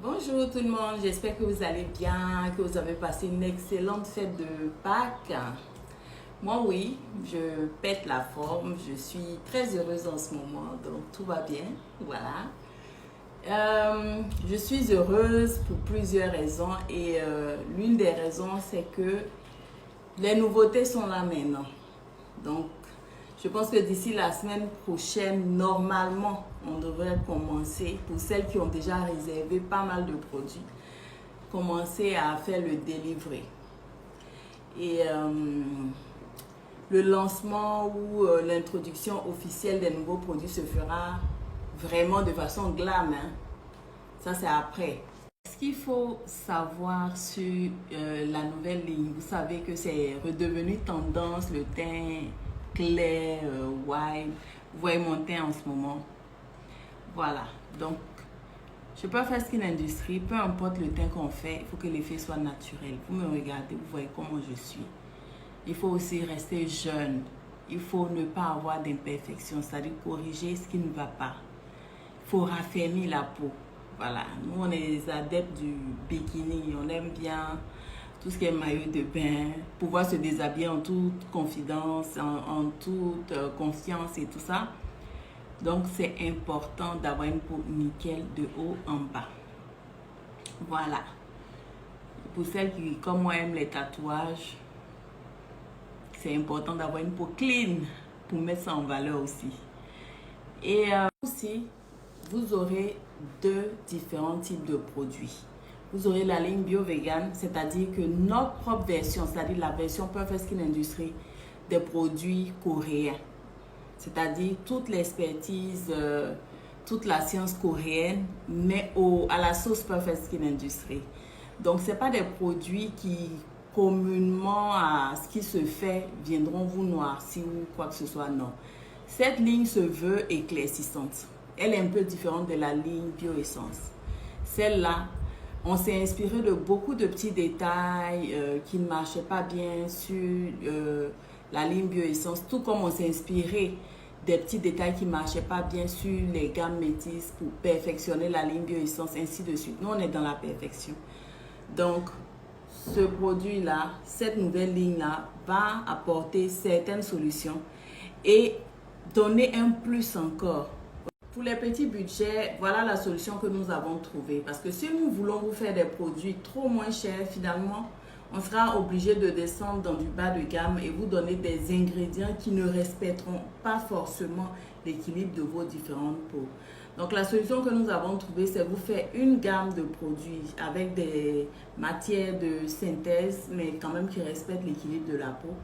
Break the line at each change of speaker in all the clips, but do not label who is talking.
Bonjour tout le monde, j'espère que vous allez bien, que vous avez passé une excellente fête de Pâques. Moi oui, je pète la forme, je suis très heureuse en ce moment, donc tout va bien, voilà. Je suis heureuse pour plusieurs raisons et l'une des raisons c'est que les nouveautés sont là maintenant. Donc je pense que d'ici la semaine prochaine, normalement, on devrait commencer, pour celles qui ont déjà réservé pas mal de produits, commencer à faire le delivery. Et le lancement ou l'introduction officielle des nouveaux produits se fera vraiment de façon glam. Hein. Ça, c'est après. Ce qu'il faut savoir sur la nouvelle ligne, vous savez que c'est redevenu tendance, le teint clair, white. Vous voyez mon teint en ce moment. Voilà. Donc, je peux faire skin industry, peu importe le teint qu'on fait, il faut que l'effet soit naturel. Vous me regardez, vous voyez comment je suis. Il faut aussi rester jeune. Il faut ne pas avoir d'imperfection, c'est-à-dire corriger ce qui ne va pas. Il faut raffermir la peau. Voilà, nous on est des adeptes du bikini, on aime bien tout ce qui est maillot de bain, pouvoir se déshabiller en toute confidence, en toute confiance et tout ça. Donc c'est important d'avoir une peau nickel de haut en bas. Voilà. Pour celles qui, comme moi, aiment les tatouages, c'est important d'avoir une peau clean pour mettre ça en valeur aussi. Et aussi, vous aurez deux différents types de produits. Vous aurez la ligne bio-vegan, c'est-à-dire que notre propre version, c'est-à-dire la version Perfect Skin Industry des produits coréens. C'est-à-dire toute l'expertise, toute la science coréenne, mais à la sauce Perfect Skin Industry. Donc, ce n'est pas des produits qui, communément à ce qui se fait, viendront vous noircir ou quoi que ce soit, non. Cette ligne se veut éclaircissante. Elle est un peu différente de la ligne Bio-Essence. Celle-là, on s'est inspiré de beaucoup de petits détails qui ne marchaient pas bien sur la ligne Bio-Essence, tout comme on s'est inspiré des petits détails qui ne marchaient pas bien sur les gammes métisses pour perfectionner la ligne Bio-Essence, ainsi de suite. Nous, on est dans la perfection. Donc, ce produit-là, cette nouvelle ligne-là, va apporter certaines solutions et donner un plus encore. Pour les petits budgets, voilà la solution que nous avons trouvée. Parce que si nous voulons vous faire des produits trop moins chers, finalement, on sera obligé de descendre dans du bas de gamme et vous donner des ingrédients qui ne respecteront pas forcément l'équilibre de vos différentes peaux. Donc la solution que nous avons trouvée, c'est vous faire une gamme de produits avec des matières de synthèse, mais quand même qui respectent l'équilibre de la peau.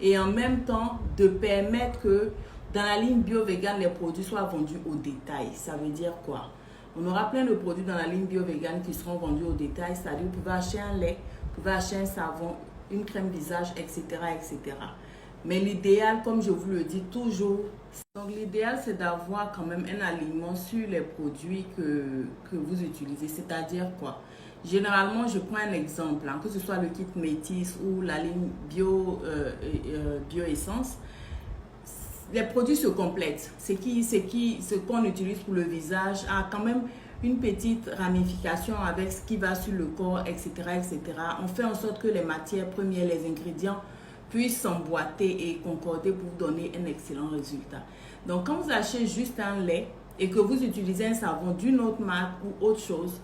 Et en même temps, de permettre que dans la ligne bio-vegan, les produits soient vendus au détail. Ça veut dire quoi? On aura plein de produits dans la ligne bio-vegan qui seront vendus au détail, c'est-à-dire vous pouvez acheter un lait, vous pouvez acheter un savon, une crème visage, etc., etc. Mais l'idéal, comme je vous le dis toujours, donc l'idéal c'est d'avoir quand même un alignement sur les produits que vous utilisez. C'est-à-dire quoi? Généralement, je prends un exemple, hein, que ce soit le kit métis ou la ligne bio-essence. Les produits se complètent. Ce qu'on utilise pour le visage a quand même une petite ramification avec ce qui va sur le corps, etc., etc. On fait en sorte que les matières premières, les ingrédients puissent s'emboîter et concorder pour vous donner un excellent résultat. Donc, quand vous achetez juste un lait et que vous utilisez un savon d'une autre marque ou autre chose,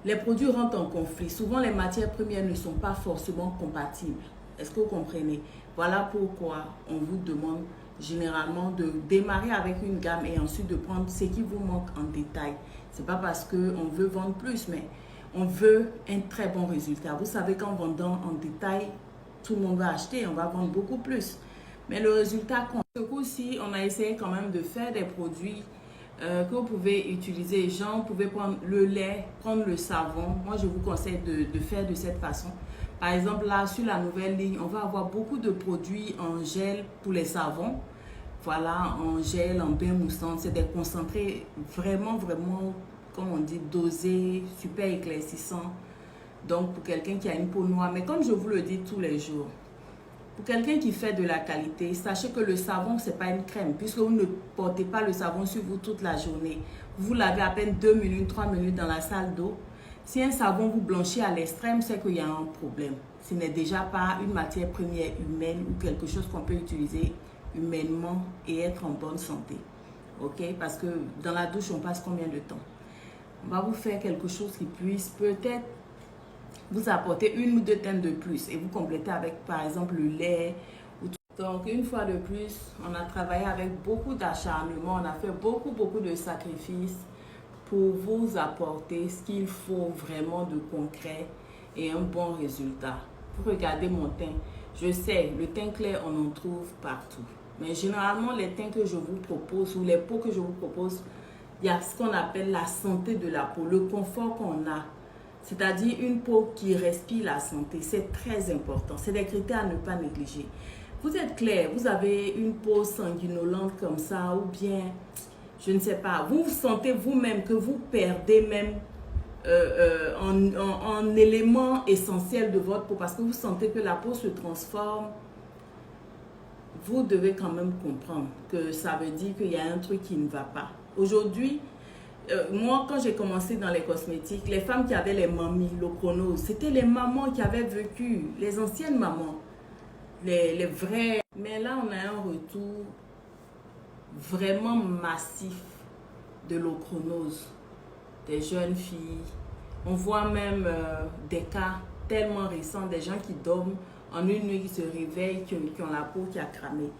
les produits rentrent en conflit. Souvent, les matières premières ne sont pas forcément compatibles. Est-ce que vous comprenez? Voilà pourquoi on vous demande généralement de démarrer avec une gamme et ensuite de prendre ce qui vous manque en détail. Ce n'est pas parce qu'on veut vendre plus, mais on veut un très bon résultat. Vous savez qu'en vendant en détail, tout le monde va acheter, on va vendre beaucoup plus. Mais le résultat compte. Ce coup-ci, on a essayé quand même de faire des produits que vous pouvez utiliser. Genre, vous pouvez prendre le lait, prendre le savon. Moi, je vous conseille de faire de cette façon. Par exemple, là, sur la nouvelle ligne, on va avoir beaucoup de produits en gel pour les savons. Voilà, en gel, en bain moussant. C'est des concentrés vraiment, vraiment, comme on dit, dosés, super éclaircissants. Donc, pour quelqu'un qui a une peau noire. Mais comme je vous le dis tous les jours, Pour quelqu'un qui fait de la qualité, sachez que le savon, ce n'est pas une crème, puisque vous ne portez pas le savon sur vous toute la journée. Vous lavez à peine 2 minutes, 3 minutes dans la salle d'eau. Si un savon vous blanchit à l'extrême, c'est qu'il y a un problème. Ce n'est déjà pas une matière première humaine ou quelque chose qu'on peut utiliser humainement et être en bonne santé. Ok? Parce que dans la douche, on passe combien de temps? On va vous faire quelque chose qui puisse peut-être vous apporter 1 ou 2 teintes de plus et vous complétez avec par exemple le lait. Donc une fois de plus, on a travaillé avec beaucoup d'acharnement, on a fait beaucoup de sacrifices pour vous apporter ce qu'il faut vraiment de concret et un bon résultat. Vous regardez mon teint, je sais, le teint clair on en trouve partout. Mais généralement les teints que je vous propose ou les peaux que je vous propose, il y a ce qu'on appelle la santé de la peau, le confort qu'on a. C'est-à-dire une peau qui respire la santé, c'est très important. C'est des critères à ne pas négliger. Vous êtes clair, vous avez une peau sanguinolente comme ça ou bien, je ne sais pas, vous sentez vous-même que vous perdez même en élément essentiel de votre peau parce que vous sentez que la peau se transforme. Vous devez quand même comprendre que ça veut dire qu'il y a un truc qui ne va pas. Aujourd'hui, moi, quand j'ai commencé dans les cosmétiques, les femmes qui avaient les mamies, l'ochronose, c'était les mamans qui avaient vécu, les anciennes mamans, les vraies. Mais là, on a un retour vraiment massif de l'ochronose, des jeunes filles. On voit même des cas tellement récents, des gens qui dorment en une nuit, qui se réveillent, qui ont la peau qui a cramé.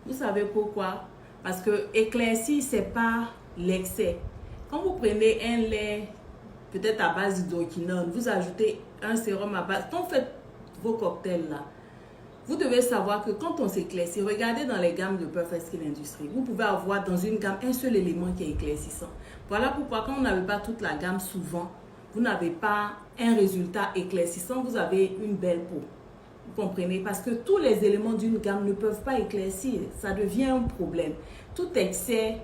Vous savez pourquoi? Parce que éclaircir, ce n'est pas l'excès. Quand vous prenez un lait, peut-être à base d'hydroquinone, vous ajoutez un sérum à base, quand vous faites vos cocktails là, vous devez savoir que quand on s'éclaircit, regardez dans les gammes de Perfect Skin Industry, vous pouvez avoir dans une gamme un seul élément qui est éclaircissant. Voilà pourquoi quand on n'avez pas toute la gamme, souvent, vous n'avez pas un résultat éclaircissant, vous avez une belle peau. Vous comprenez? Parce que tous les éléments d'une gamme ne peuvent pas éclaircir. Ça devient un problème. Tout excès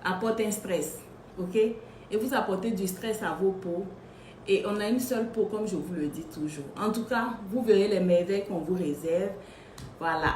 apporte un stress. Ok? Et vous apportez du stress à vos peaux. Et on a une seule peau, comme je vous le dis toujours. En tout cas, vous verrez les merveilles qu'on vous réserve. Voilà.